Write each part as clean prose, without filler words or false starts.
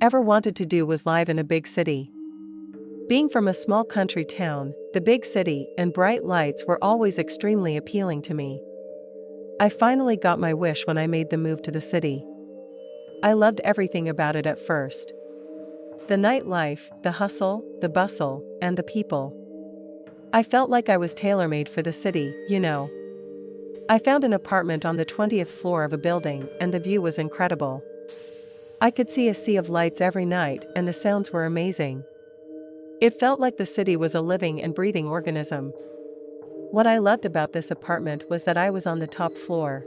ever wanted to do was live in a big city. Being from a small country town, the big city and bright lights were always extremely appealing to me. I finally got my wish when I made the move to the city. I loved everything about it at first. The nightlife, the hustle, the bustle, and the people. I felt like I was tailor-made for the city, you know. I found an apartment on the 20th floor of a building, and the view was incredible. I could see a sea of lights every night, and the sounds were amazing. It felt like the city was a living and breathing organism. What I loved about this apartment was that I was on the top floor.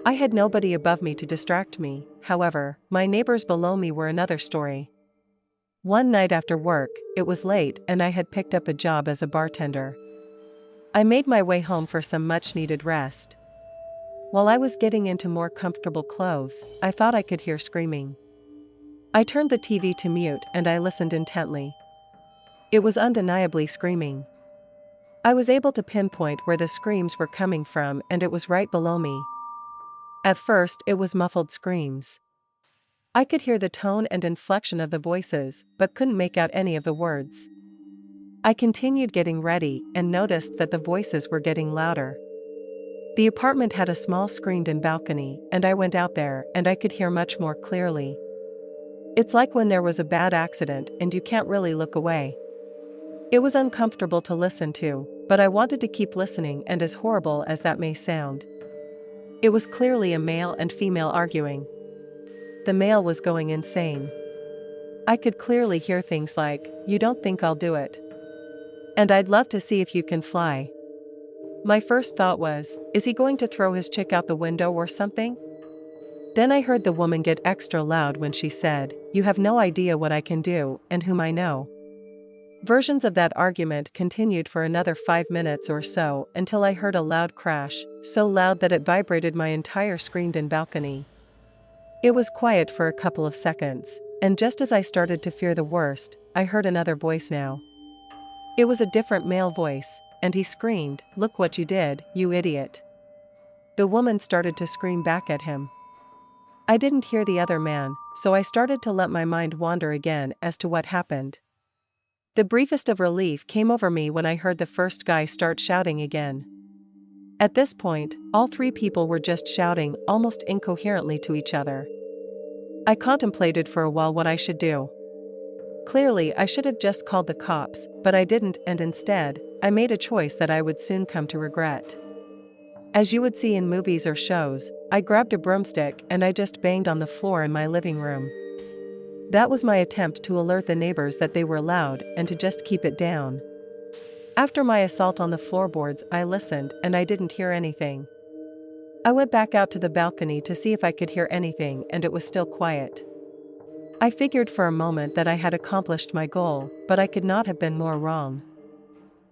I had nobody above me to distract me, however, my neighbors below me were another story. One night after work, it was late and I had picked up a job as a bartender. I made my way home for some much-needed rest. While I was getting into more comfortable clothes, I thought I could hear screaming. I turned the TV to mute and I listened intently. It was undeniably screaming. I was able to pinpoint where the screams were coming from and it was right below me. At first, it was muffled screams. I could hear the tone and inflection of the voices, but couldn't make out any of the words. I continued getting ready and noticed that the voices were getting louder. The apartment had a small screened-in balcony, and I went out there and I could hear much more clearly. It's like when there was a bad accident and you can't really look away. It was uncomfortable to listen to, but I wanted to keep listening, and as horrible as that may sound, it was clearly a male and female arguing. The male was going insane. I could clearly hear things like, "You don't think I'll do it? And I'd love to see if you can fly." My first thought was, is he going to throw his chick out the window or something? Then I heard the woman get extra loud when she said, "You have no idea what I can do, and whom I know." Versions of that argument continued for another 5 minutes or so until I heard a loud crash, so loud that it vibrated my entire screened-in balcony. It was quiet for a couple of seconds, and just as I started to fear the worst, I heard another voice now. It was a different male voice, and he screamed, "Look what you did, you idiot." The woman started to scream back at him. I didn't hear the other man, so I started to let my mind wander again as to what happened. The briefest of relief came over me when I heard the first guy start shouting again. At this point, all three people were just shouting almost incoherently to each other. I contemplated for a while what I should do. Clearly, I should have just called the cops, but I didn't, and instead, I made a choice that I would soon come to regret. As you would see in movies or shows, I grabbed a broomstick and I just banged on the floor in my living room. That was my attempt to alert the neighbors that they were loud and to just keep it down. After my assault on the floorboards, I listened and I didn't hear anything. I went back out to the balcony to see if I could hear anything, and it was still quiet. I figured for a moment that I had accomplished my goal, but I could not have been more wrong.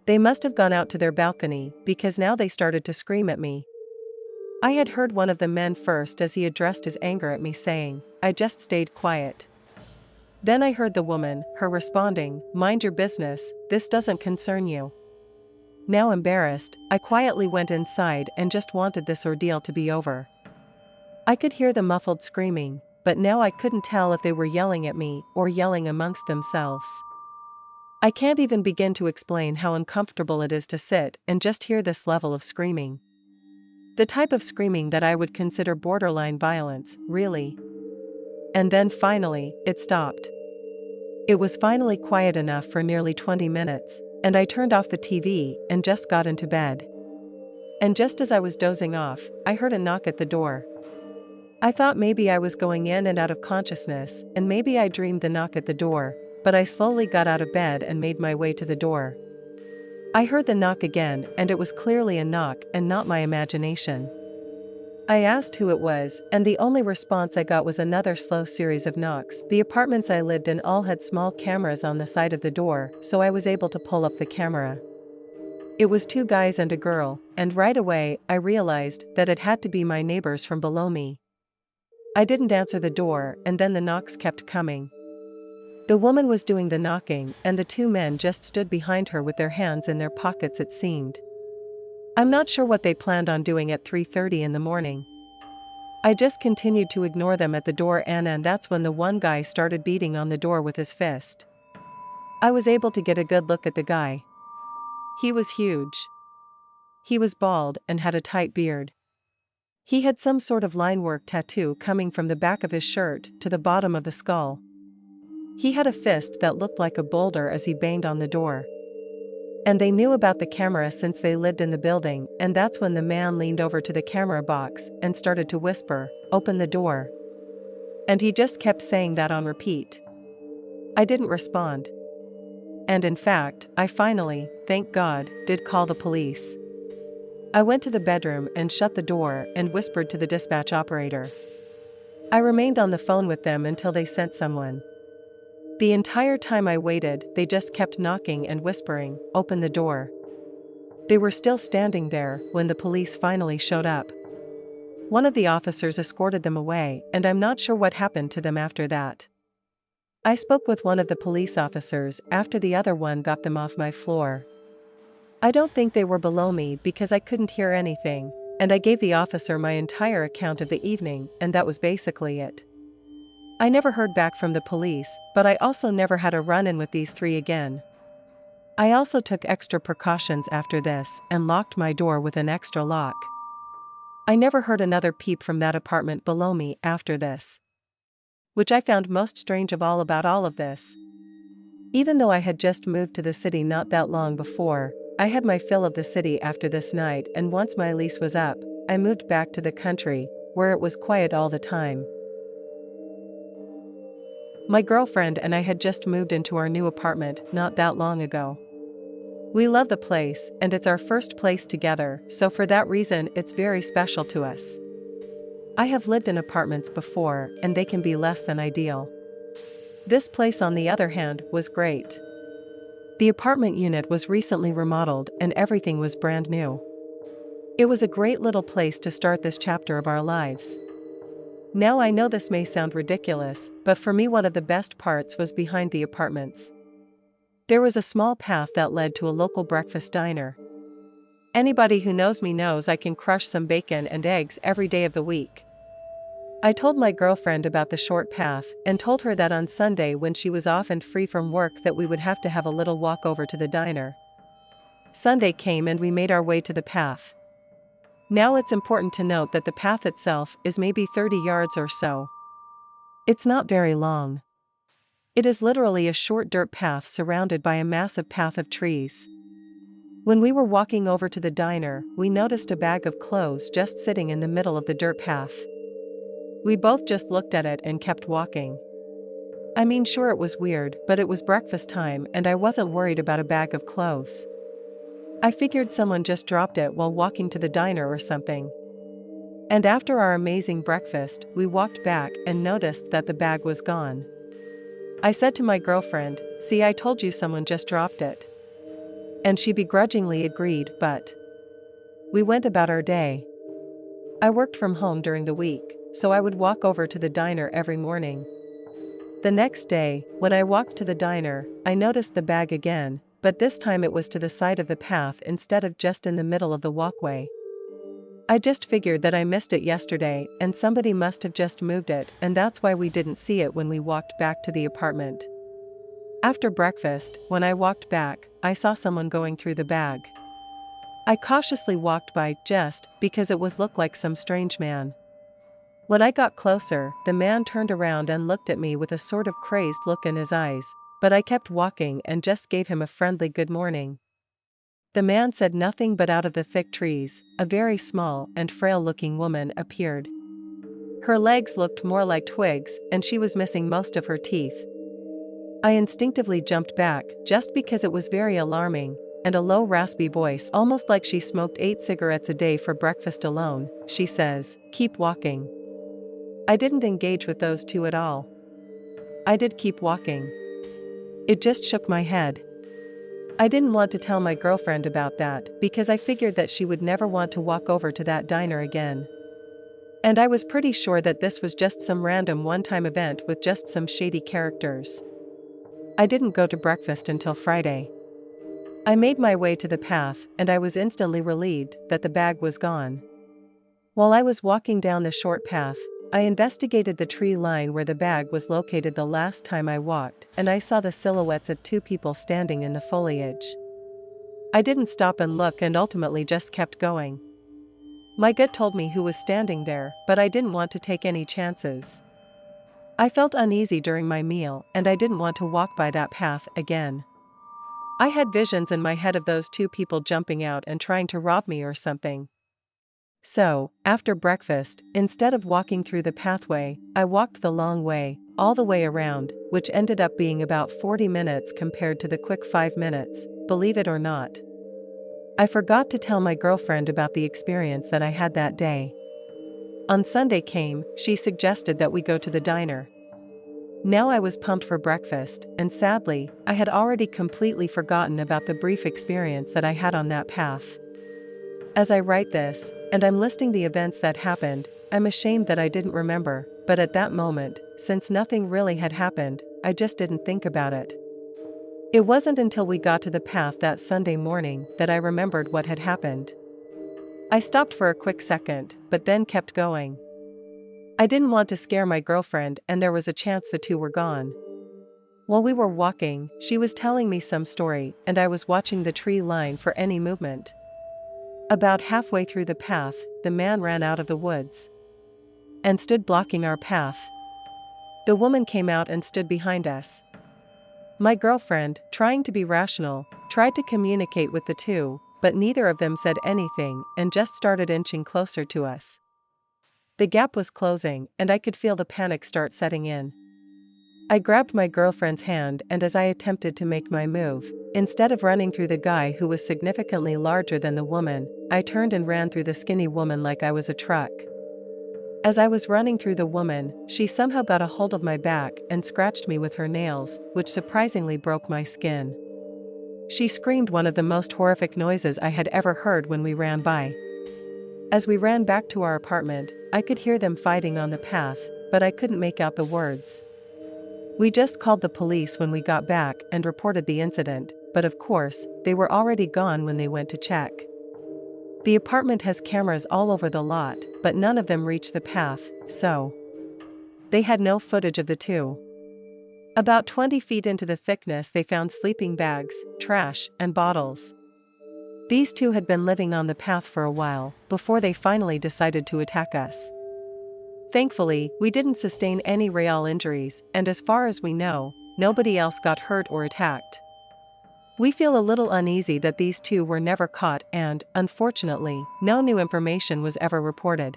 They must have gone out to their balcony, because now they started to scream at me. I had heard one of the men first as he addressed his anger at me saying, "I just stayed quiet." Then I heard the woman, her responding, "Mind your business, this doesn't concern you." Now embarrassed, I quietly went inside and just wanted this ordeal to be over. I could hear the muffled screaming, but now I couldn't tell if they were yelling at me or yelling amongst themselves. I can't even begin to explain how uncomfortable it is to sit and just hear this level of screaming. The type of screaming that I would consider borderline violence, really. And then finally, it stopped. It was finally quiet enough for nearly 20 minutes, and I turned off the TV and just got into bed. And just as I was dozing off, I heard a knock at the door. I thought maybe I was going in and out of consciousness, and maybe I dreamed the knock at the door, but I slowly got out of bed and made my way to the door. I heard the knock again, and it was clearly a knock and not my imagination. I asked who it was, and the only response I got was another slow series of knocks. The apartments I lived in all had small cameras on the side of the door, so I was able to pull up the camera. It was 2 guys and a girl, and right away I realized that it had to be my neighbors from below me. I didn't answer the door, and then the knocks kept coming. The woman was doing the knocking, and the 2 men just stood behind her with their hands in their pockets, it seemed. I'm not sure what they planned on doing at 3:30 in the morning. I just continued to ignore them at the door, and that's when the one guy started beating on the door with his fist. I was able to get a good look at the guy. He was huge. He was bald and had a tight beard. He had some sort of linework tattoo coming from the back of his shirt to the bottom of the skull. He had a fist that looked like a boulder as he banged on the door. And they knew about the camera since they lived in the building, and that's when the man leaned over to the camera box and started to whisper, "Open the door." And he just kept saying that on repeat. I didn't respond. And in fact, I finally, thank God, did call the police. I went to the bedroom and shut the door and whispered to the dispatch operator. I remained on the phone with them until they sent someone. The entire time I waited, they just kept knocking and whispering, "Open the door." They were still standing there when the police finally showed up. One of the officers escorted them away, and I'm not sure what happened to them after that. I spoke with one of the police officers after the other one got them off my floor. I don't think they were below me because I couldn't hear anything, and I gave the officer my entire account of the evening, and that was basically it. I never heard back from the police, but I also never had a run-in with these three again. I also took extra precautions after this and locked my door with an extra lock. I never heard another peep from that apartment below me after this. Which I found most strange of all about all of this. Even though I had just moved to the city not that long before, I had my fill of the city after this night, and once my lease was up, I moved back to the country, where it was quiet all the time. My girlfriend and I had just moved into our new apartment not that long ago. We love the place, and it's our first place together, so for that reason it's very special to us. I have lived in apartments before, and they can be less than ideal. This place, on the other hand, was great. The apartment unit was recently remodeled and everything was brand new. It was a great little place to start this chapter of our lives. Now I know this may sound ridiculous, but for me one of the best parts was behind the apartments. There was a small path that led to a local breakfast diner. Anybody who knows me knows I can crush some bacon and eggs every day of the week. I told my girlfriend about the short path and told her that on Sunday when she was off and free from work that we would have to have a little walk over to the diner. Sunday came and we made our way to the path. Now it's important to note that the path itself is maybe 30 yards or so. It's not very long. It is literally a short dirt path surrounded by a massive path of trees. When we were walking over to the diner, we noticed a bag of clothes just sitting in the middle of the dirt path. We both just looked at it and kept walking. I mean, sure, it was weird, but it was breakfast time and I wasn't worried about a bag of clothes. I figured someone just dropped it while walking to the diner or something. And after our amazing breakfast, we walked back and noticed that the bag was gone. I said to my girlfriend, "See, I told you someone just dropped it." And she begrudgingly agreed, but we went about our day. I worked from home during the week, so I would walk over to the diner every morning. The next day, when I walked to the diner, I noticed the bag again, but this time it was to the side of the path instead of just in the middle of the walkway. I just figured that I missed it yesterday and somebody must have just moved it, and that's why we didn't see it when we walked back to the apartment. After breakfast, when I walked back, I saw someone going through the bag. I cautiously walked by just because it looked like some strange man. When I got closer, the man turned around and looked at me with a sort of crazed look in his eyes, but I kept walking and just gave him a friendly good morning. The man said nothing, but out of the thick trees, a very small and frail-looking woman appeared. Her legs looked more like twigs, and she was missing most of her teeth. I instinctively jumped back, just because it was very alarming, and a low raspy voice, almost like she smoked 8 cigarettes a day for breakfast alone, she says, "Keep walking." I didn't engage with those two at all. I did keep walking. It just shook my head. I didn't want to tell my girlfriend about that because I figured that she would never want to walk over to that diner again. And I was pretty sure that this was just some random one-time event with just some shady characters. I didn't go to breakfast until Friday. I made my way to the path and I was instantly relieved that the bag was gone. While I was walking down the short path, I investigated the tree line where the bag was located the last time I walked, and I saw the silhouettes of two people standing in the foliage. I didn't stop and look and ultimately just kept going. My gut told me who was standing there, but I didn't want to take any chances. I felt uneasy during my meal, and I didn't want to walk by that path again. I had visions in my head of those two people jumping out and trying to rob me or something. So, after breakfast, instead of walking through the pathway, I walked the long way, all the way around, which ended up being about 40 minutes compared to the quick 5 minutes, believe it or not. I forgot to tell my girlfriend about the experience that I had that day. On Sunday came, she suggested that we go to the diner. Now I was pumped for breakfast, and sadly, I had already completely forgotten about the brief experience that I had on that path. As I write this, and I'm listing the events that happened, I'm ashamed that I didn't remember, but at that moment, since nothing really had happened, I just didn't think about it. It wasn't until we got to the path that Sunday morning that I remembered what had happened. I stopped for a quick second, but then kept going. I didn't want to scare my girlfriend, and there was a chance the two were gone. While we were walking, she was telling me some story, and I was watching the tree line for any movement. About halfway through the path, the man ran out of the woods and stood blocking our path. The woman came out and stood behind us. My girlfriend, trying to be rational, tried to communicate with the two, but neither of them said anything and just started inching closer to us. The gap was closing, and I could feel the panic start setting in. I grabbed my girlfriend's hand, and as I attempted to make my move, instead of running through the guy who was significantly larger than the woman, I turned and ran through the skinny woman like I was a truck. As I was running through the woman, she somehow got a hold of my back and scratched me with her nails, which surprisingly broke my skin. She screamed one of the most horrific noises I had ever heard when we ran by. As we ran back to our apartment, I could hear them fighting on the path, but I couldn't make out the words. We just called the police when we got back and reported the incident, but of course, they were already gone when they went to check. The apartment has cameras all over the lot, but none of them reached the path, so they had no footage of the two. About 20 feet into the thickness, they found sleeping bags, trash, and bottles. These two had been living on the path for a while, before they finally decided to attack us. Thankfully, we didn't sustain any real injuries, and as far as we know, nobody else got hurt or attacked. We feel a little uneasy that these two were never caught and, unfortunately, no new information was ever reported.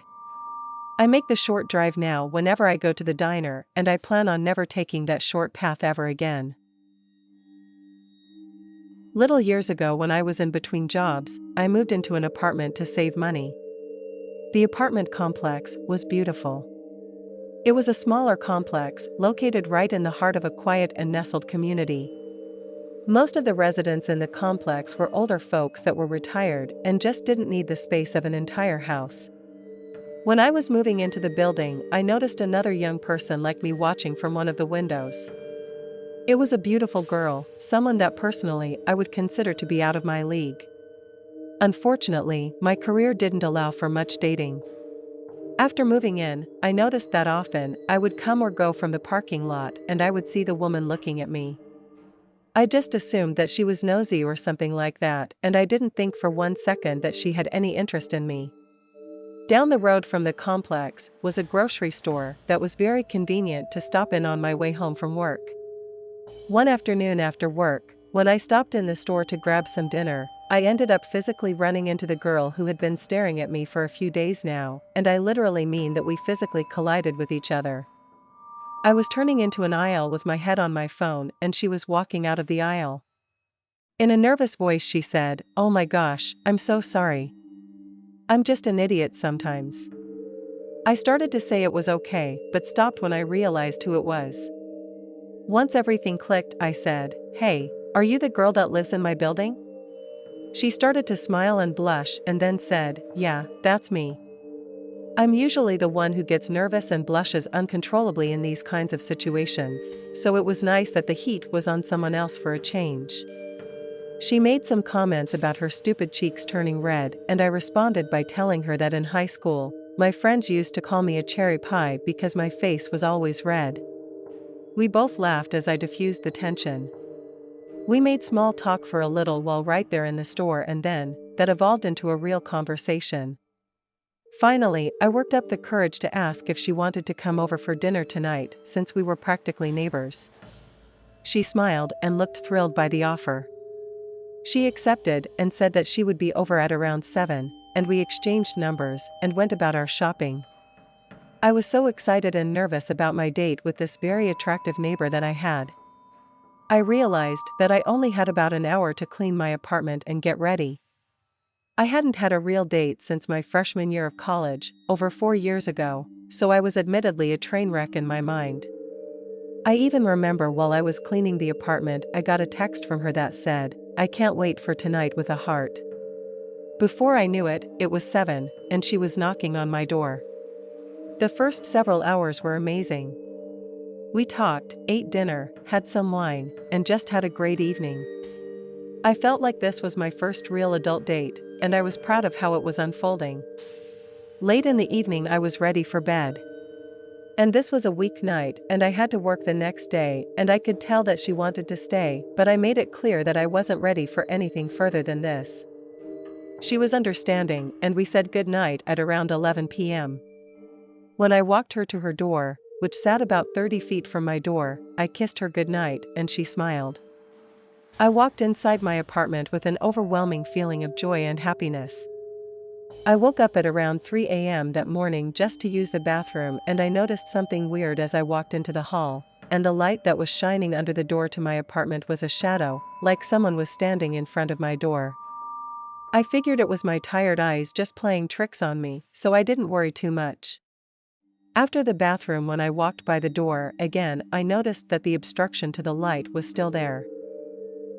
I make the short drive now whenever I go to the diner, and I plan on never taking that short path ever again. Little years ago, when I was in between jobs, I moved into an apartment to save money. The apartment complex was beautiful. It was a smaller complex, located right in the heart of a quiet and nestled community. Most of the residents in the complex were older folks that were retired and just didn't need the space of an entire house. When I was moving into the building, I noticed another young person like me watching from one of the windows. It was a beautiful girl, someone that personally I would consider to be out of my league. Unfortunately, my career didn't allow for much dating. After moving in, I noticed that often I would come or go from the parking lot and I would see the woman looking at me. I just assumed that she was nosy or something like that, and I didn't think for 1 second that she had any interest in me. Down the road from the complex was a grocery store that was very convenient to stop in on my way home from work. One afternoon after work, when I stopped in the store to grab some dinner, I ended up physically running into the girl who had been staring at me for a few days now, and I literally mean that we physically collided with each other. I was turning into an aisle with my head on my phone, and she was walking out of the aisle. In a nervous voice she said, "Oh my gosh, I'm so sorry. I'm just an idiot sometimes." I started to say it was okay, but stopped when I realized who it was. Once everything clicked, I said, "Hey, are you the girl that lives in my building?" She started to smile and blush and then said, "Yeah, that's me." I'm usually the one who gets nervous and blushes uncontrollably in these kinds of situations, so it was nice that the heat was on someone else for a change. She made some comments about her stupid cheeks turning red, and I responded by telling her that in high school, My friends used to call me a cherry pie because my face was always red. We both laughed as I diffused the tension. We made small talk for a little while right there in the store, and then, that evolved into a real conversation. Finally, I worked up the courage to ask if she wanted to come over for dinner tonight, since we were practically neighbors. She smiled and looked thrilled by the offer. She accepted and said that she would be over at around 7, and we exchanged numbers and went about our shopping. I was so excited and nervous about my date with this very attractive neighbor that I had. I realized that I only had about an hour to clean my apartment and get ready. I hadn't had a real date since my freshman year of college, over 4 years ago, so I was admittedly a train wreck in my mind. I even remember while I was cleaning the apartment, I got a text from her that said, "I can't wait for tonight," with a heart. Before I knew it, it was 7, and she was knocking on my door. The first several hours were amazing. We talked, ate dinner, had some wine, and just had a great evening. I felt like this was my first real adult date, and I was proud of how it was unfolding. Late in the evening I was ready for bed. And this was a weeknight, and I had to work the next day, and I could tell that she wanted to stay, but I made it clear that I wasn't ready for anything further than this. She was understanding, and we said goodnight at around 11 p.m. When I walked her to her door, which sat about 30 feet from my door, I kissed her goodnight, and she smiled. I walked inside my apartment with an overwhelming feeling of joy and happiness. I woke up at around 3 a.m. that morning just to use the bathroom, and I noticed something weird as I walked into the hall, and the light that was shining under the door to my apartment was a shadow, like someone was standing in front of my door. I figured it was my tired eyes just playing tricks on me, so I didn't worry too much. After the bathroom, when I walked by the door again, I noticed that the obstruction to the light was still there.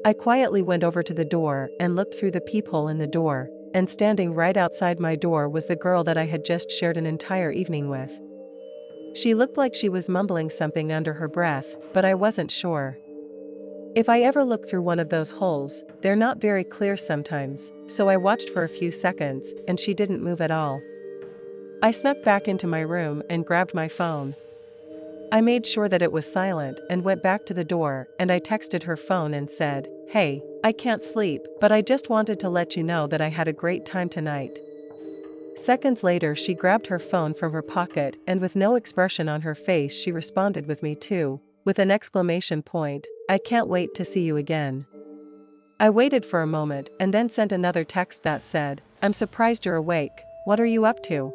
I quietly went over to the door and looked through the peephole in the door, and standing right outside my door was the girl that I had just shared an entire evening with. She looked like she was mumbling something under her breath, but I wasn't sure. If I ever look through one of those holes, they're not very clear sometimes, so I watched for a few seconds, and she didn't move at all. I snuck back into my room and grabbed my phone. I made sure that it was silent and went back to the door, and I texted her phone and said, "Hey, I can't sleep, but I just wanted to let you know that I had a great time tonight." Seconds later she grabbed her phone from her pocket, and with no expression on her face she responded with me too, with an exclamation point, "I can't wait to see you again." I waited for a moment and then sent another text that said, "I'm surprised you're awake, what are you up to?"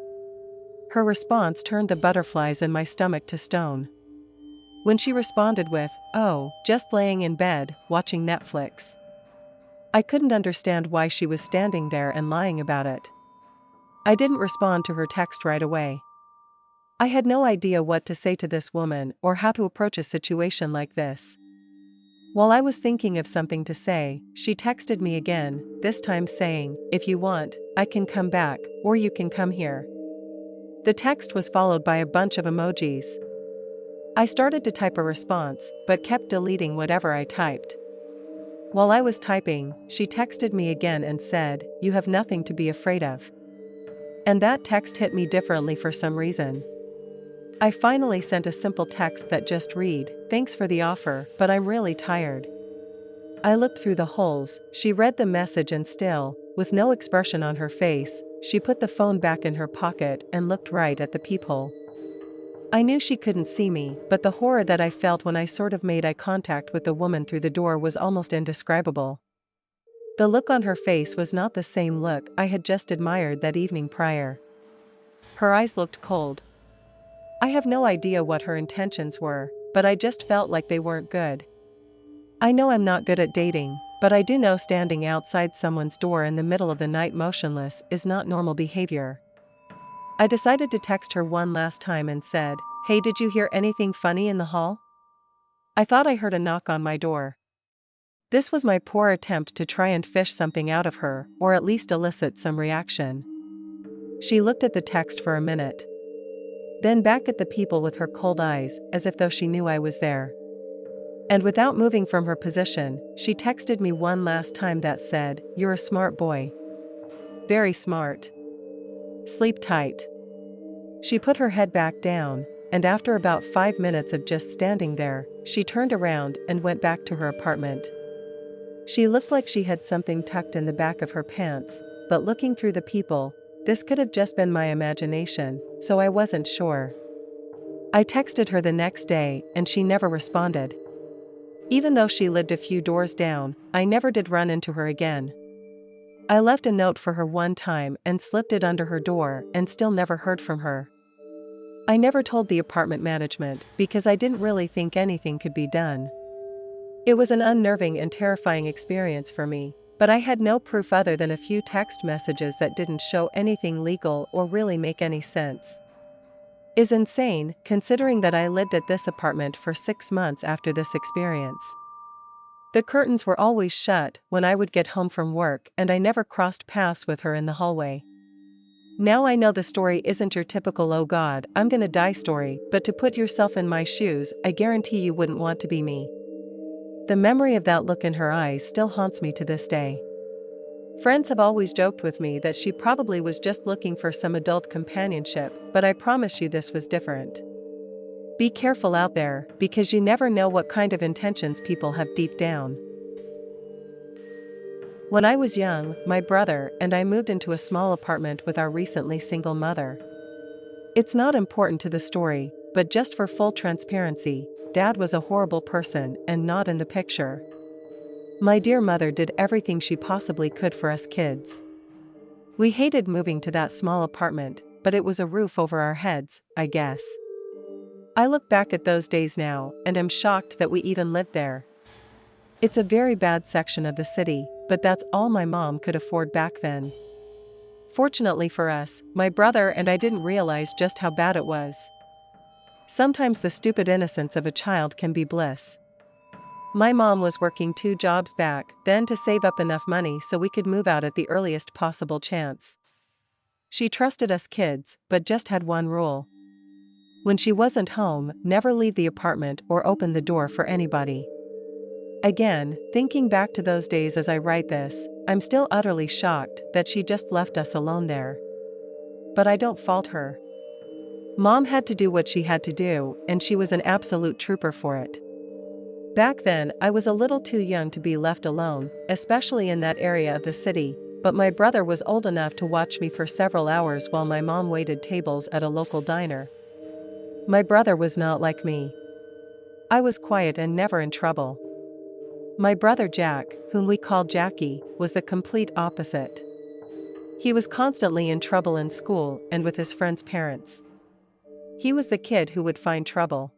Her response turned the butterflies in my stomach to stone. When she responded with, "Oh, just laying in bed, watching Netflix," I couldn't understand why she was standing there and lying about it. I didn't respond to her text right away. I had no idea what to say to this woman or how to approach a situation like this. While I was thinking of something to say, she texted me again, this time saying, "If you want, I can come back, or you can come here." The text was followed by a bunch of emojis. I started to type a response, but kept deleting whatever I typed. While I was typing, she texted me again and said, "You have nothing to be afraid of." And that text hit me differently for some reason. I finally sent a simple text that just read, "Thanks for the offer, but I'm really tired." I looked through the holes, she read the message, and still, with no expression on her face, she put the phone back in her pocket and looked right at the peephole. I knew she couldn't see me, but the horror that I felt when I sort of made eye contact with the woman through the door was almost indescribable. The look on her face was not the same look I had just admired that evening prior. Her eyes looked cold. I have no idea what her intentions were, but I just felt like they weren't good. I know I'm not good at dating, but I do know standing outside someone's door in the middle of the night motionless is not normal behavior. I decided to text her one last time and said, "Hey, did you hear anything funny in the hall?" I thought I heard a knock on my door. This was my poor attempt to try and fish something out of her, or at least elicit some reaction. She looked at the text for a minute. Then back at the people with her cold eyes, as if though she knew I was there. And without moving from her position, she texted me one last time that said, "You're a smart boy. Very smart. Sleep tight." She put her head back down, and after about 5 minutes of just standing there, she turned around and went back to her apartment. She looked like she had something tucked in the back of her pants, but looking through the people, this could have just been my imagination, so I wasn't sure. I texted her the next day and she never responded. Even though she lived a few doors down, I never did run into her again. I left a note for her one time and slipped it under her door and still never heard from her. I never told the apartment management because I didn't really think anything could be done. It was an unnerving and terrifying experience for me, but I had no proof other than a few text messages that didn't show anything legal or really make any sense. Is insane, considering that I lived at this apartment for 6 months after this experience. The curtains were always shut when I would get home from work and I never crossed paths with her in the hallway. Now I know the story isn't your typical "oh god, I'm gonna die" story, but to put yourself in my shoes, I guarantee you wouldn't want to be me. The memory of that look in her eyes still haunts me to this day. Friends have always joked with me that she probably was just looking for some adult companionship, but I promise you this was different. Be careful out there, because you never know what kind of intentions people have deep down. When I was young, my brother and I moved into a small apartment with our recently single mother. It's not important to the story, but just for full transparency, Dad was a horrible person and not in the picture. My dear mother did everything she possibly could for us kids. We hated moving to that small apartment, but it was a roof over our heads, I guess. I look back at those days now, and am shocked that we even lived there. It's a very bad section of the city, but that's all my mom could afford back then. Fortunately for us, my brother and I didn't realize just how bad it was. Sometimes the stupid innocence of a child can be bliss. My mom was working 2 jobs back then to save up enough money so we could move out at the earliest possible chance. She trusted us kids, but just had one rule. When she wasn't home, never leave the apartment or open the door for anybody. Again, thinking back to those days as I write this, I'm still utterly shocked that she just left us alone there. But I don't fault her. Mom had to do what she had to do, and she was an absolute trooper for it. Back then, I was a little too young to be left alone, especially in that area of the city, but my brother was old enough to watch me for several hours while my mom waited tables at a local diner. My brother was not like me. I was quiet and never in trouble. My brother Jack, whom we called Jackie, was the complete opposite. He was constantly in trouble in school and with his friends' parents. He was the kid who would find trouble.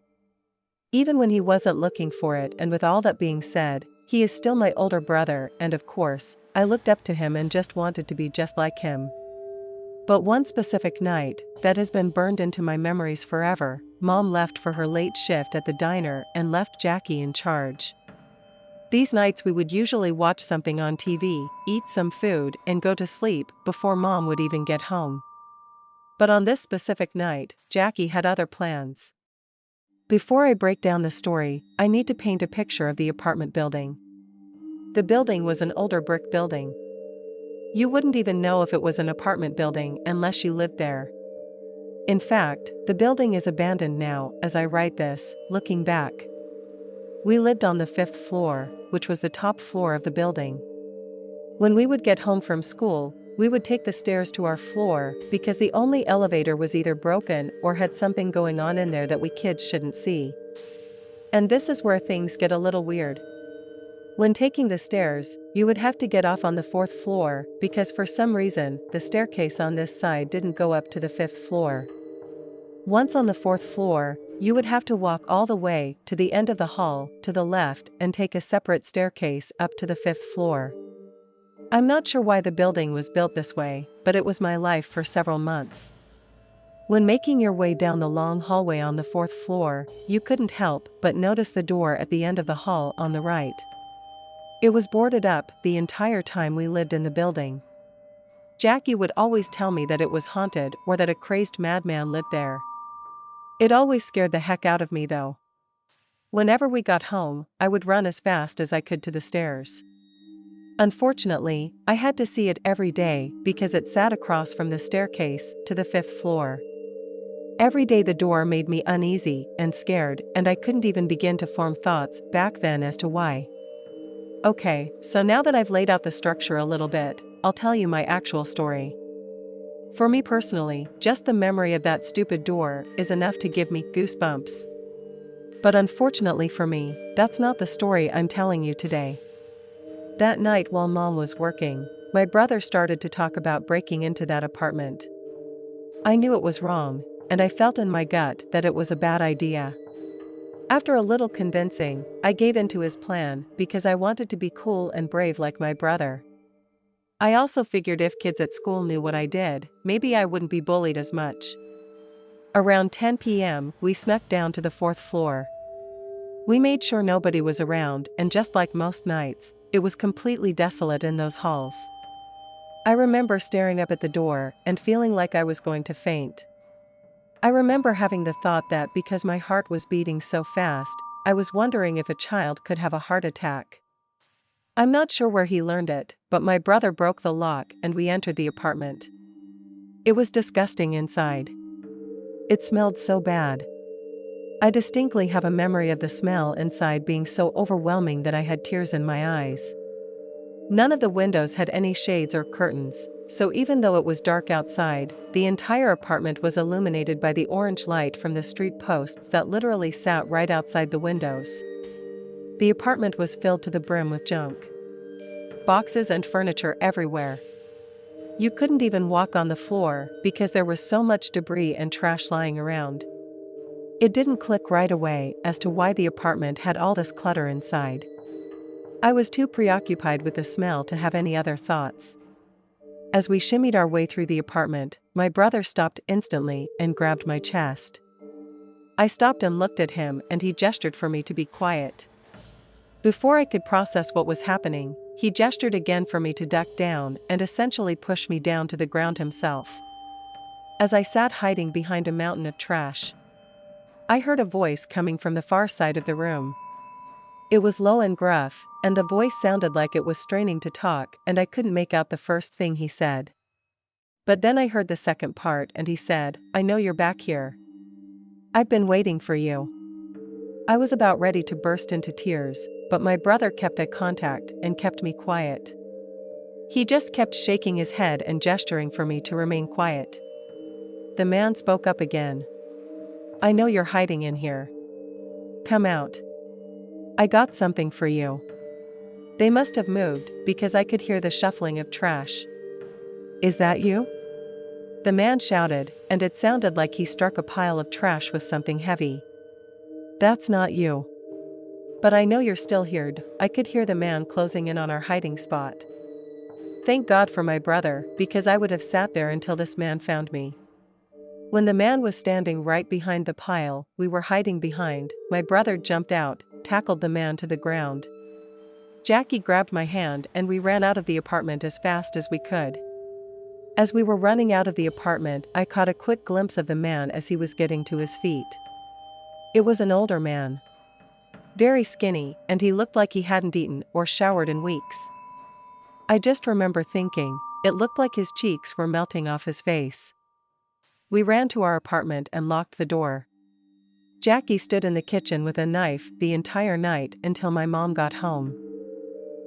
Even when he wasn't looking for it, and with all that being said, he is still my older brother, and of course, I looked up to him and just wanted to be just like him. But one specific night, that has been burned into my memories forever, Mom left for her late shift at the diner and left Jackie in charge. These nights we would usually watch something on TV, eat some food, and go to sleep before Mom would even get home. But on this specific night, Jackie had other plans. Before I break down the story, I need to paint a picture of the apartment building. The building was an older brick building. You wouldn't even know if it was an apartment building unless you lived there. In fact, the building is abandoned now as I write this, looking back. We lived on the 5th floor, which was the top floor of the building. When we would get home from school, we would take the stairs to our floor because the only elevator was either broken or had something going on in there that we kids shouldn't see. And this is where things get a little weird. When taking the stairs, you would have to get off on the 4th floor because for some reason, the staircase on this side didn't go up to the 5th floor. Once on the 4th floor, you would have to walk all the way to the end of the hall to the left and take a separate staircase up to the 5th floor. I'm not sure why the building was built this way, but it was my life for several months. When making your way down the long hallway on the 4th floor, you couldn't help but notice the door at the end of the hall on the right. It was boarded up the entire time we lived in the building. Jackie would always tell me that it was haunted or that a crazed madman lived there. It always scared the heck out of me though. Whenever we got home, I would run as fast as I could to the stairs. Unfortunately, I had to see it every day because it sat across from the staircase to the 5th floor. Every day the door made me uneasy and scared, and I couldn't even begin to form thoughts back then as to why. Okay, so now that I've laid out the structure a little bit, I'll tell you my actual story. For me personally, just the memory of that stupid door is enough to give me goosebumps. But unfortunately for me, that's not the story I'm telling you today. That night while Mom was working, my brother started to talk about breaking into that apartment. I knew it was wrong, and I felt in my gut that it was a bad idea. After a little convincing, I gave in to his plan because I wanted to be cool and brave like my brother. I also figured if kids at school knew what I did, maybe I wouldn't be bullied as much. Around 10 p.m., we snuck down to the fourth floor. We made sure nobody was around, and just like most nights, it was completely desolate in those halls. I remember staring up at the door and feeling like I was going to faint. I remember having the thought that because my heart was beating so fast, I was wondering if a child could have a heart attack. I'm not sure where he learned it, but my brother broke the lock and we entered the apartment. It was disgusting inside. It smelled so bad. I distinctly have a memory of the smell inside being so overwhelming that I had tears in my eyes. None of the windows had any shades or curtains, so even though it was dark outside, the entire apartment was illuminated by the orange light from the street posts that literally sat right outside the windows. The apartment was filled to the brim with junk. Boxes and furniture everywhere. You couldn't even walk on the floor because there was so much debris and trash lying around. It didn't click right away as to why the apartment had all this clutter inside. I was too preoccupied with the smell to have any other thoughts. As we shimmied our way through the apartment, my brother stopped instantly and grabbed my chest. I stopped and looked at him and he gestured for me to be quiet. Before I could process what was happening, he gestured again for me to duck down and essentially push me down to the ground himself. As I sat hiding behind a mountain of trash, I heard a voice coming from the far side of the room. It was low and gruff, and the voice sounded like it was straining to talk, and I couldn't make out the first thing he said. But then I heard the second part and he said, "I know you're back here. I've been waiting for you." I was about ready to burst into tears, but my brother kept eye contact and kept me quiet. He just kept shaking his head and gesturing for me to remain quiet. The man spoke up again. "I know you're hiding in here. Come out. I got something for you." They must have moved because I could hear the shuffling of trash. "Is that you?" The man shouted, and it sounded like he struck a pile of trash with something heavy. "That's not you. But I know you're still here." I could hear the man closing in on our hiding spot. Thank God for my brother, because I would have sat there until this man found me. When the man was standing right behind the pile we were hiding behind, my brother jumped out, tackled the man to the ground. Jackie grabbed my hand and we ran out of the apartment as fast as we could. As we were running out of the apartment, I caught a quick glimpse of the man as he was getting to his feet. It was an older man. Very skinny, and he looked like he hadn't eaten or showered in weeks. I just remember thinking, it looked like his cheeks were melting off his face. We ran to our apartment and locked the door. Jackie stood in the kitchen with a knife the entire night until my mom got home.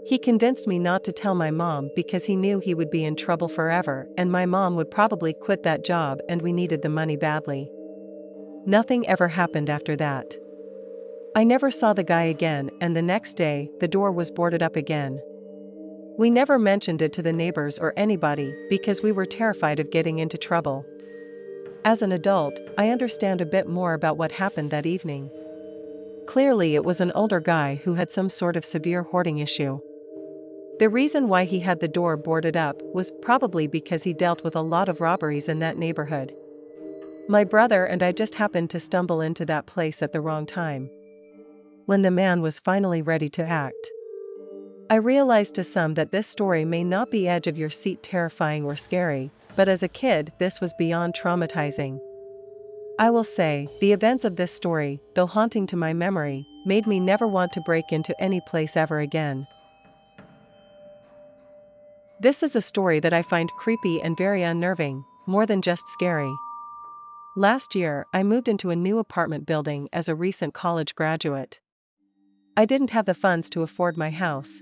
He convinced me not to tell my mom because he knew he would be in trouble forever and my mom would probably quit that job and we needed the money badly. Nothing ever happened after that. I never saw the guy again, and the next day, the door was boarded up again. We never mentioned it to the neighbors or anybody because we were terrified of getting into trouble. As an adult, I understand a bit more about what happened that evening. Clearly, it was an older guy who had some sort of severe hoarding issue. The reason why he had the door boarded up was probably because he dealt with a lot of robberies in that neighborhood. My brother and I just happened to stumble into that place at the wrong time. When the man was finally ready to act, I realized to some that this story may not be edge of your seat terrifying or scary, but as a kid, this was beyond traumatizing. I will say, the events of this story, though haunting to my memory, made me never want to break into any place ever again. This is a story that I find creepy and very unnerving, more than just scary. Last year, I moved into a new apartment building as a recent college graduate. I didn't have the funds to afford my house.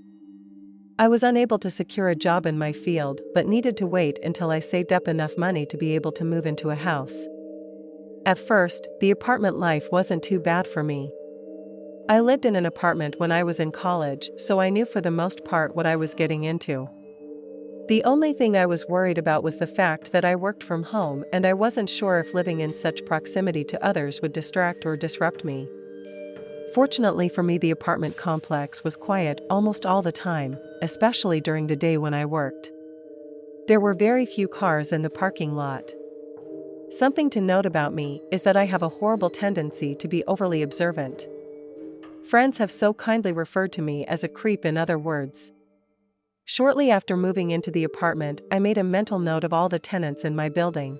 I was unable to secure a job in my field but needed to wait until I saved up enough money to be able to move into a house. At first, the apartment life wasn't too bad for me. I lived in an apartment when I was in college, so I knew for the most part what I was getting into. The only thing I was worried about was the fact that I worked from home and I wasn't sure if living in such proximity to others would distract or disrupt me. Fortunately for me, the apartment complex was quiet almost all the time, especially during the day when I worked. There were very few cars in the parking lot. Something to note about me is that I have a horrible tendency to be overly observant. Friends have so kindly referred to me as a creep, in other words. Shortly after moving into the apartment, I made a mental note of all the tenants in my building.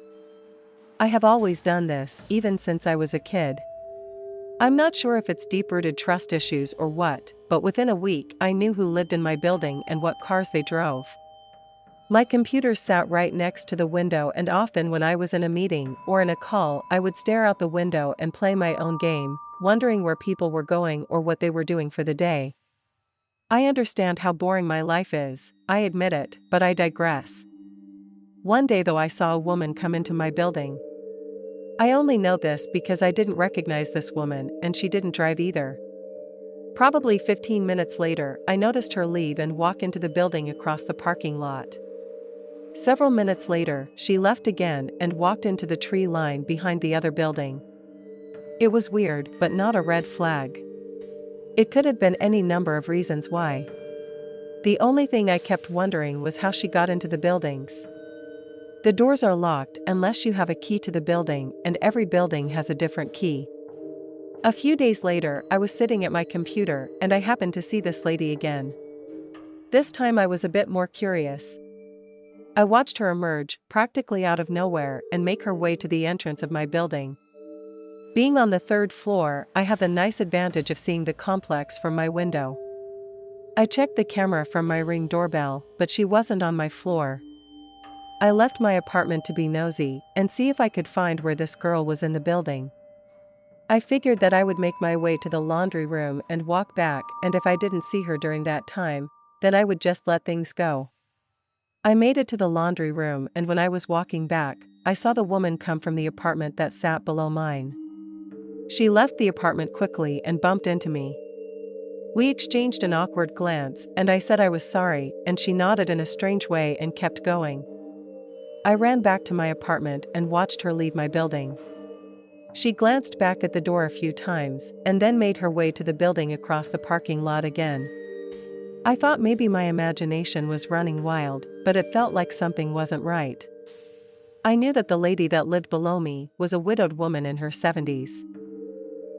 I have always done this, even since I was a kid. I'm not sure if it's deep-rooted trust issues or what, but within a week I knew who lived in my building and what cars they drove. My computer sat right next to the window, and often when I was in a meeting or in a call, I would stare out the window and play my own game, wondering where people were going or what they were doing for the day. I understand how boring my life is, I admit it, but I digress. One day though, I saw a woman come into my building. I only know this because I didn't recognize this woman, and she didn't drive either. Probably 15 minutes later, I noticed her leave and walk into the building across the parking lot. Several minutes later, she left again and walked into the tree line behind the other building. It was weird, but not a red flag. It could have been any number of reasons why. The only thing I kept wondering was how she got into the buildings. The doors are locked unless you have a key to the building, and every building has a different key. A few days later, I was sitting at my computer and I happened to see this lady again. This time I was a bit more curious. I watched her emerge, practically out of nowhere, and make her way to the entrance of my building. Being on the third floor, I have the nice advantage of seeing the complex from my window. I checked the camera from my Ring doorbell, but she wasn't on my floor. I left my apartment to be nosy and see if I could find where this girl was in the building. I figured that I would make my way to the laundry room and walk back, and if I didn't see her during that time, then I would just let things go. I made it to the laundry room, and when I was walking back, I saw the woman come from the apartment that sat below mine. She left the apartment quickly and bumped into me. We exchanged an awkward glance, and I said I was sorry, and she nodded in a strange way and kept going. I ran back to my apartment and watched her leave my building. She glanced back at the door a few times, and then made her way to the building across the parking lot again. I thought maybe my imagination was running wild, but it felt like something wasn't right. I knew that the lady that lived below me was a widowed woman in her 70s.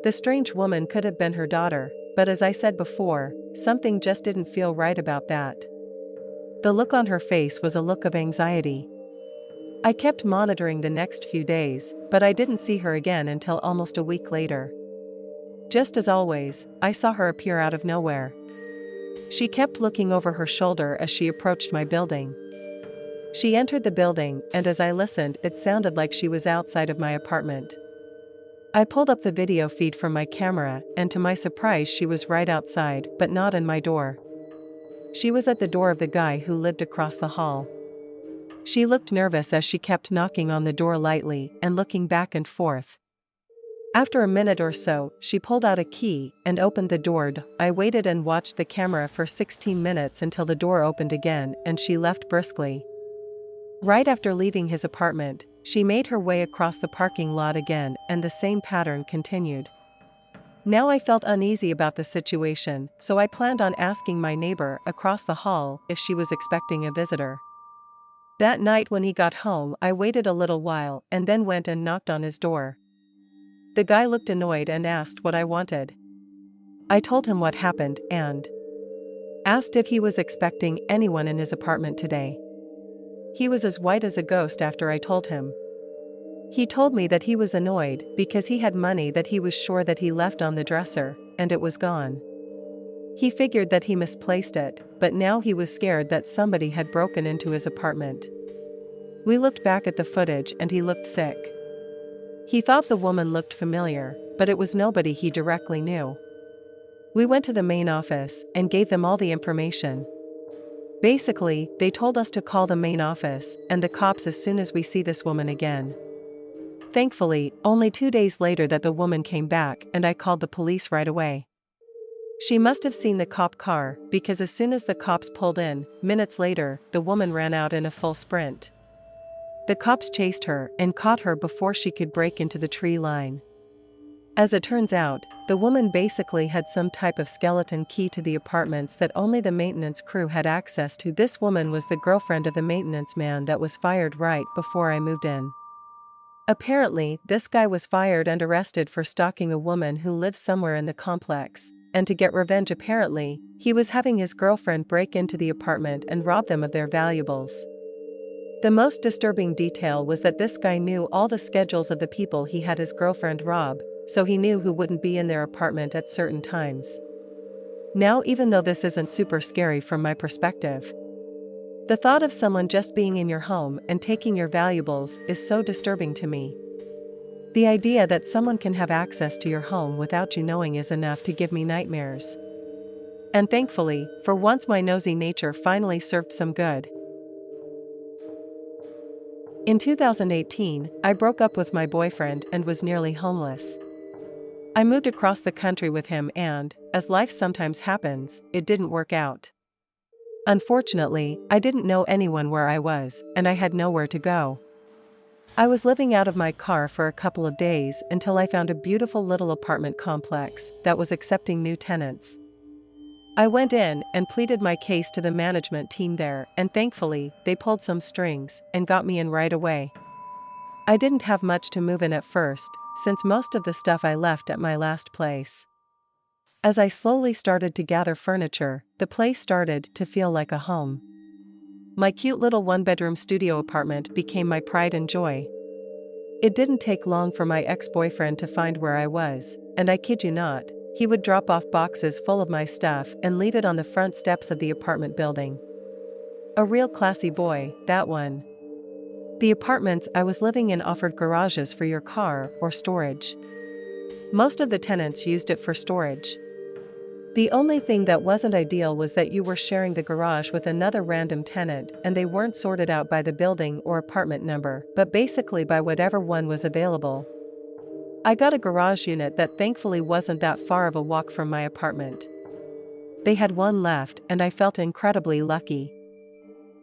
The strange woman could have been her daughter, but as I said before, something just didn't feel right about that. The look on her face was a look of anxiety. I kept monitoring the next few days, but I didn't see her again until almost a week later. Just as always, I saw her appear out of nowhere. She kept looking over her shoulder as she approached my building. She entered the building, and as I listened, it sounded like she was outside of my apartment. I pulled up the video feed from my camera, and to my surprise she was right outside, but not in my door. She was at the door of the guy who lived across the hall. She looked nervous as she kept knocking on the door lightly and looking back and forth. After a minute or so, she pulled out a key and opened the door. I waited and watched the camera for 16 minutes until the door opened again and she left briskly. Right after leaving his apartment, she made her way across the parking lot again, and the same pattern continued. Now I felt uneasy about the situation, so I planned on asking my neighbor across the hall if she was expecting a visitor. That night when he got home, I waited a little while and then went and knocked on his door. The guy looked annoyed and asked what I wanted. I told him what happened and asked if he was expecting anyone in his apartment today. He was as white as a ghost after I told him. He told me that he was annoyed because he had money that he was sure that he left on the dresser, and it was gone. He figured that he misplaced it, but now he was scared that somebody had broken into his apartment. We looked back at the footage and he looked sick. He thought the woman looked familiar, but it was nobody he directly knew. We went to the main office and gave them all the information. Basically, they told us to call the main office and the cops as soon as we see this woman again. Thankfully, only 2 days later that the woman came back and I called the police right away. She must have seen the cop car, because as soon as the cops pulled in, minutes later, the woman ran out in a full sprint. The cops chased her and caught her before she could break into the tree line. As it turns out, the woman basically had some type of skeleton key to the apartments that only the maintenance crew had access to. This woman was the girlfriend of the maintenance man that was fired right before I moved in. Apparently, this guy was fired and arrested for stalking a woman who lives somewhere in the complex, and to get revenge apparently, he was having his girlfriend break into the apartment and rob them of their valuables. The most disturbing detail was that this guy knew all the schedules of the people he had his girlfriend rob, so he knew who wouldn't be in their apartment at certain times. Now, even though this isn't super scary from my perspective, the thought of someone just being in your home and taking your valuables is so disturbing to me. The idea that someone can have access to your home without you knowing is enough to give me nightmares. And thankfully, for once my nosy nature finally served some good. In 2018, I broke up with my boyfriend and was nearly homeless. I moved across the country with him and, as life sometimes happens, it didn't work out. Unfortunately, I didn't know anyone where I was, and I had nowhere to go. I was living out of my car for a couple of days until I found a beautiful little apartment complex that was accepting new tenants. I went in and pleaded my case to the management team there, and thankfully, they pulled some strings and got me in right away. I didn't have much to move in at first, since most of the stuff I left at my last place. As I slowly started to gather furniture, the place started to feel like a home. My cute little one-bedroom studio apartment became my pride and joy. It didn't take long for my ex-boyfriend to find where I was, and I kid you not, he would drop off boxes full of my stuff and leave it on the front steps of the apartment building. A real classy boy, that one. The apartments I was living in offered garages for your car or storage. Most of the tenants used it for storage. The only thing that wasn't ideal was that you were sharing the garage with another random tenant and they weren't sorted out by the building or apartment number, but basically by whatever one was available. I got a garage unit that thankfully wasn't that far of a walk from my apartment. They had one left and I felt incredibly lucky.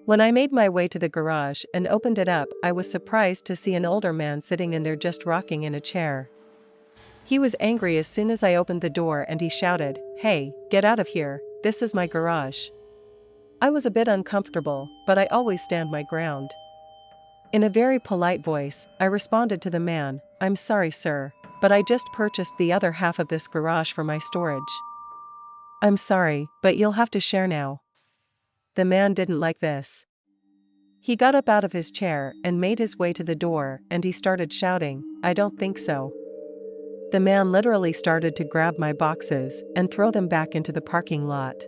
When I made my way to the garage and opened it up, I was surprised to see an older man sitting in there just rocking in a chair. He was angry as soon as I opened the door and he shouted, "Hey, get out of here, this is my garage." I was a bit uncomfortable, but I always stand my ground. In a very polite voice, I responded to the man, "I'm sorry sir, but I just purchased the other half of this garage for my storage. I'm sorry, but you'll have to share now." The man didn't like this. He got up out of his chair and made his way to the door and he started shouting, "I don't think so." The man literally started to grab my boxes and throw them back into the parking lot.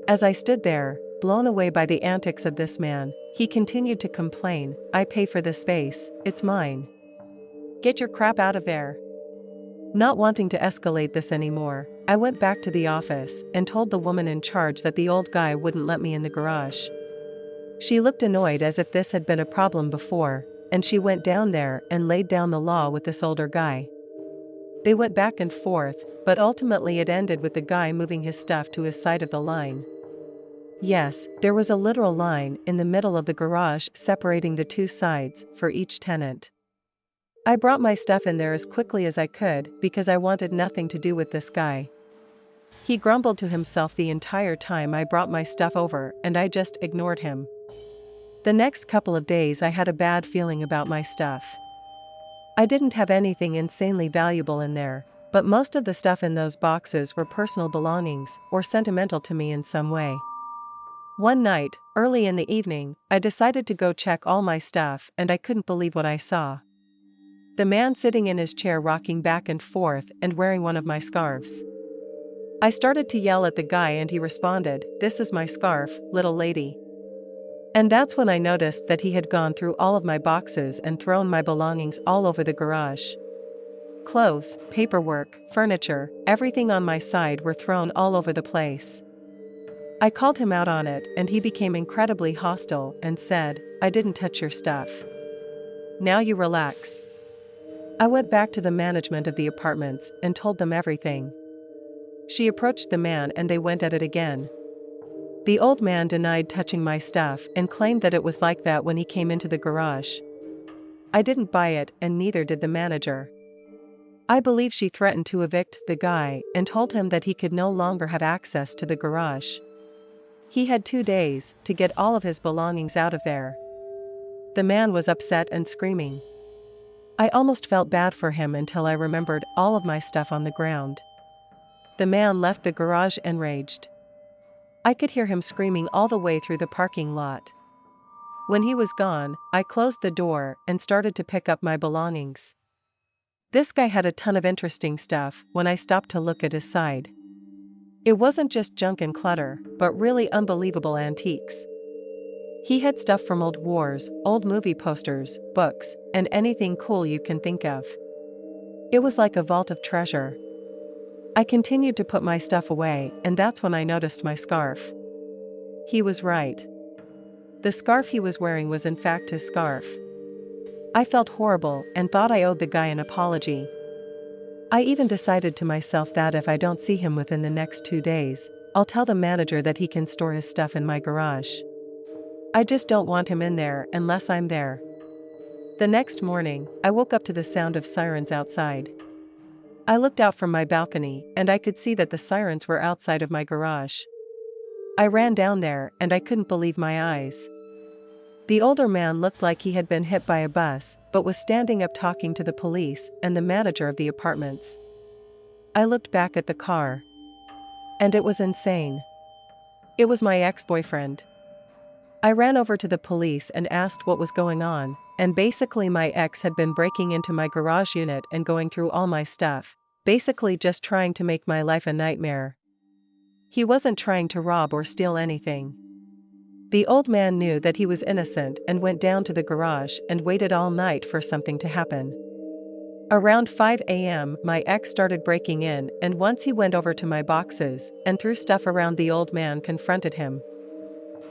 As I stood there, blown away by the antics of this man, he continued to complain, "I pay for this space, it's mine. Get your crap out of there." Not wanting to escalate this anymore, I went back to the office and told the woman in charge that the old guy wouldn't let me in the garage. She looked annoyed as if this had been a problem before, and she went down there and laid down the law with this older guy. They went back and forth, but ultimately it ended with the guy moving his stuff to his side of the line. Yes, there was a literal line in the middle of the garage separating the two sides for each tenant. I brought my stuff in there as quickly as I could because I wanted nothing to do with this guy. He grumbled to himself the entire time I brought my stuff over and I just ignored him. The next couple of days I had a bad feeling about my stuff. I didn't have anything insanely valuable in there, but most of the stuff in those boxes were personal belongings or sentimental to me in some way. One night, early in the evening, I decided to go check all my stuff and I couldn't believe what I saw. The man sitting in his chair rocking back and forth and wearing one of my scarves. I started to yell at the guy and he responded, "This is my scarf, little lady." And that's when I noticed that he had gone through all of my boxes and thrown my belongings all over the garage. Clothes, paperwork, furniture, everything on my side were thrown all over the place. I called him out on it and he became incredibly hostile and said, "I didn't touch your stuff. Now you relax." I went back to the management of the apartments and told them everything. She approached the man and they went at it again. The old man denied touching my stuff and claimed that it was like that when he came into the garage. I didn't buy it and neither did the manager. I believe she threatened to evict the guy and told him that he could no longer have access to the garage. He had 2 days to get all of his belongings out of there. The man was upset and screaming. I almost felt bad for him until I remembered all of my stuff on the ground. The man left the garage enraged. I could hear him screaming all the way through the parking lot. When he was gone, I closed the door and started to pick up my belongings. This guy had a ton of interesting stuff when I stopped to look at his side. It wasn't just junk and clutter, but really unbelievable antiques. He had stuff from old wars, old movie posters, books, and anything cool you can think of. It was like a vault of treasure. I continued to put my stuff away, and that's when I noticed my scarf. He was right. The scarf he was wearing was in fact his scarf. I felt horrible and thought I owed the guy an apology. I even decided to myself that if I don't see him within the next 2 days, I'll tell the manager that he can store his stuff in my garage. I just don't want him in there unless I'm there. The next morning, I woke up to the sound of sirens outside. I looked out from my balcony and I could see that the sirens were outside of my garage. I ran down there and I couldn't believe my eyes. The older man looked like he had been hit by a bus, but was standing up talking to the police and the manager of the apartments. I looked back at the car. And it was insane. It was my ex-boyfriend. I ran over to the police and asked what was going on, and basically my ex had been breaking into my garage unit and going through all my stuff, basically just trying to make my life a nightmare. He wasn't trying to rob or steal anything. The old man knew that he was innocent and went down to the garage and waited all night for something to happen. Around 5 a.m., my ex started breaking in, and once he went over to my boxes and threw stuff around, the old man confronted him.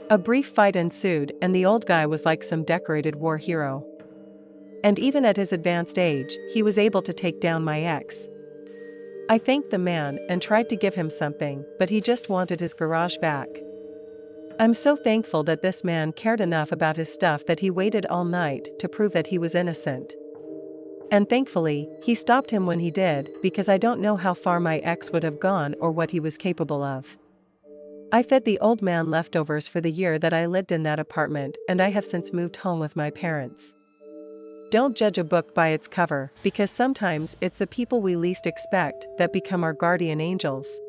A brief fight ensued, and the old guy was like some decorated war hero. And even at his advanced age, he was able to take down my ex. I thanked the man and tried to give him something, but he just wanted his garage back. I'm so thankful that this man cared enough about his stuff that he waited all night to prove that he was innocent. And thankfully, he stopped him when he did, because I don't know how far my ex would have gone or what he was capable of. I fed the old man leftovers for the year that I lived in that apartment, and I have since moved home with my parents. Don't judge a book by its cover, because sometimes it's the people we least expect that become our guardian angels.